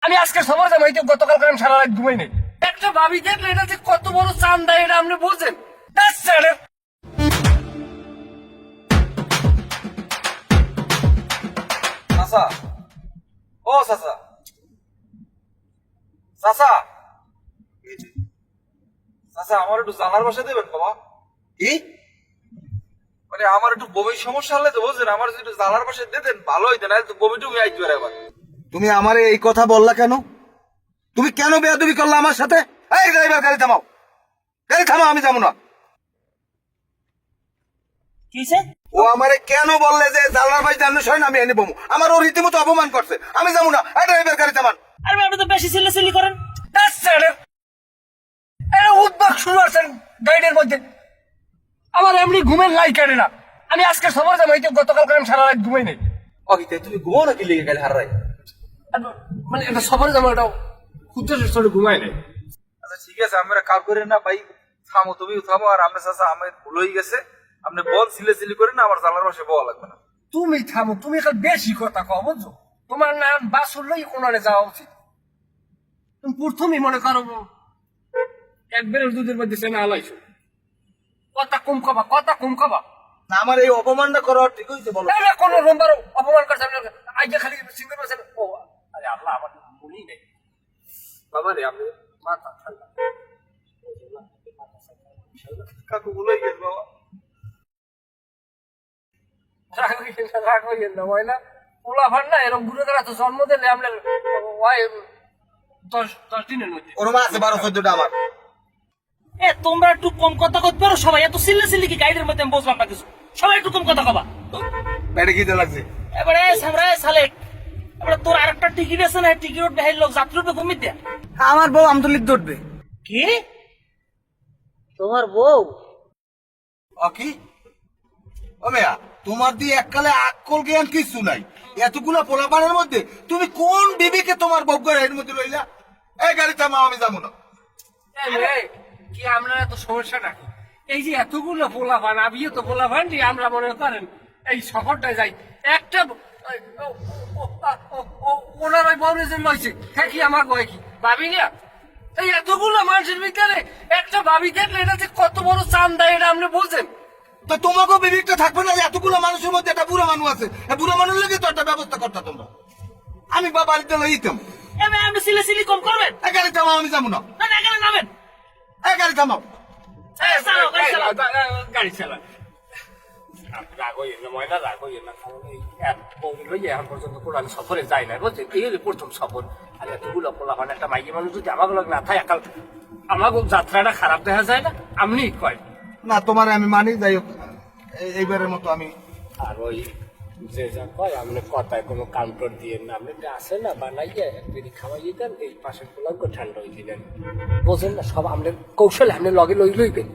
আমি আজকে সবার জামাইতে গতকাল আমি সারা রাত ঘুমাই নাই। একটা ভাবি দেখলে এটা যে কত বড় চান্দা এটা আপনি বোঝেন? চাচা, ও চাচা, চাচা, চাচা আমার একটু জানার বাসা দেবেন বাবা। কি? মানে আমার একটু বমির সমস্যা হলে তো বুঝলেন, আমার যদি একটু জানার বাসা দিয়ে দেন ভালো হইতো, না তো বমি টুমি আইতে পারে আবার। তুমি আমারে এই কথা বললা কেন? তুমি কেন বেয়াদবি করলা আমার সাথে? এই ড্রাইভার, গাড়ি থামাও, গাড়ি থামাও, আমি যাবো না। কিসে? ও আমারে কেন বললে যে জানলার ভাই জানলে সয় না আমি এনে বমু? আমার ও রীতিমতো অপমান করছে, আমি যাবো না। এই ড্রাইভার, গাড়ি থামান। আরে আপনি তো বেশি চিল্লাচিল্লি করেন। উদ্যোগ শুরু আছেন গাইডের মধ্যে। আমার এমনি ঘুমের লাই কাটে না। আমি আজকে সবার জামাইতে গতকাল আমি সারা রাত ঘুমাই নাই। অগিতে তুমি ঘুমো নাকি লেগে গেলে হারাই? মানে এটা সবার জামাইটাও খুঁজতে চলে ঘুমাই নাই। আচ্ছা ঠিক আছে, আমরা কাল করে না ভাই, থামো, তুমি থামো। আর আমরা চাচা আমার ভুল হয়ে গেছে, আপনি বল সিলে সিলি করে না, আমার জানার বাসা বলা লাগবে না। তুমি থামো, তুমি এখন বেশি কথা কও বুঝছো? তোমার নাম বাসুর লই কোনারে যাওয়া উচিত। তুমি প্রথমেই মনে করো এক বেরের দুধের মধ্যে সে না আলাইছো। কথা কম খাবা, কথা কম খাবা। না, আমার এই অপমানটা করা ঠিক হয়েছে বলো? এই না, কোনো রোমবার অপমান করছে আপনি। আজকে খালি সিঙ্গেল বলছেন। ও আরে আল্লাহ, আমার মনে নেই বাবা রে। আপনি মাথা ঠান্ডা। কাকু ভুল হয়ে গেছে বাবা। রাগ হইয়েন না ময়না। পোলা ভার না এরকম ঘুরে বেড়া তো জন্ম দিলে আপনার 10 দিনের মধ্যে। ওর মা আছে 12-14টা আমার। এ তোমরা একটু কম কথা কইতে পারো সবাই? এত সিল্লে সিল্লি কি গাইডের মধ্যে আমি বুঝলাম না কিছু। সবাই একটু কম কথা কবা। পেটে খিদে লাগছে। এবারে সামরা সালেক, এবারে তোর আরেকটা টিকিট আছে না? টিকিট উঠবে, লোক যাত্রী উঠবে ঘুমিয়ে দেয়া। আমার বউ আমতলিক ধরবে। কি? তোমার বউ? ও কি? ও মেয়া, তোমার দিয়ে এককালে আকল জ্ঞান কিছু নাই। এতগুলো পোলাপানের মধ্যে তুমি কোন বিবিকে তোমার বউকে এর মধ্যে লইলা? এই গাড়ি থামাও, আমি যাবো না। এই, কি আমরা এত সমস্যা নাকি? এই যে এতগুলো পোলা ভান, আমিও তো পোলা ভান যে আমরা মনে করেন এই শহরটায় যাই একটা ওনার ওই বউরে যে লইছে কি আমার বয় কি ভাবি না? এই এতগুলো মানুষের ভিতরে একটা ভাবি দেখলে এটা যে কত বড় চান্দা এটা আপনি বোঝেন? তো তোমাকেও বিবেকটা থাকবে না যে এতগুলো মানুষের মধ্যে একটা বুড়ো মানুষ আছে? বুড়ো মানুষ লেগে তো একটা ব্যবস্থা করতে তোমরা। আমি বাড়িতে লইতাম। এমনি আপনি সিল্লে সিল্লি কম করবেন? এই গাড়ি থামাও, আমি যাবো না। না না, এখানে নামেন। এই গাড়ি থামাও। চালাও, গাড়ি চালাও। গাড়ি চালা। রাগ হইয়েন না ময়না, রাগ হইয়েন না। কারণ এই বউকে লইয়ে এখন পর্যন্ত কোনো আমি সফরে যাই না বুঝছেন? এই হলো প্রথম সফর। আর এতগুলো পোলা ভান একটা মাইকি মানুষ যদি আমাকে লোক না থাকে একাল আমাকে যাত্রাটা খারাপ দেখা যায় না? আপনি কয় না, তোমার আমি মানি, যাই হোক এইবারের মতো আমি। আর ওই যে যা কয় আপনি কথায় কোনো কাউন্টার দিয়ে না, আপনি আসে না বানাইয়ে যদি খাওয়াইয়ে দেন, এই পাশের পোলাকে ঠান্ডা হয়ে দিলেন। বোঝেন না সব আপনার কৌশল, আপনি লগে লইবেন।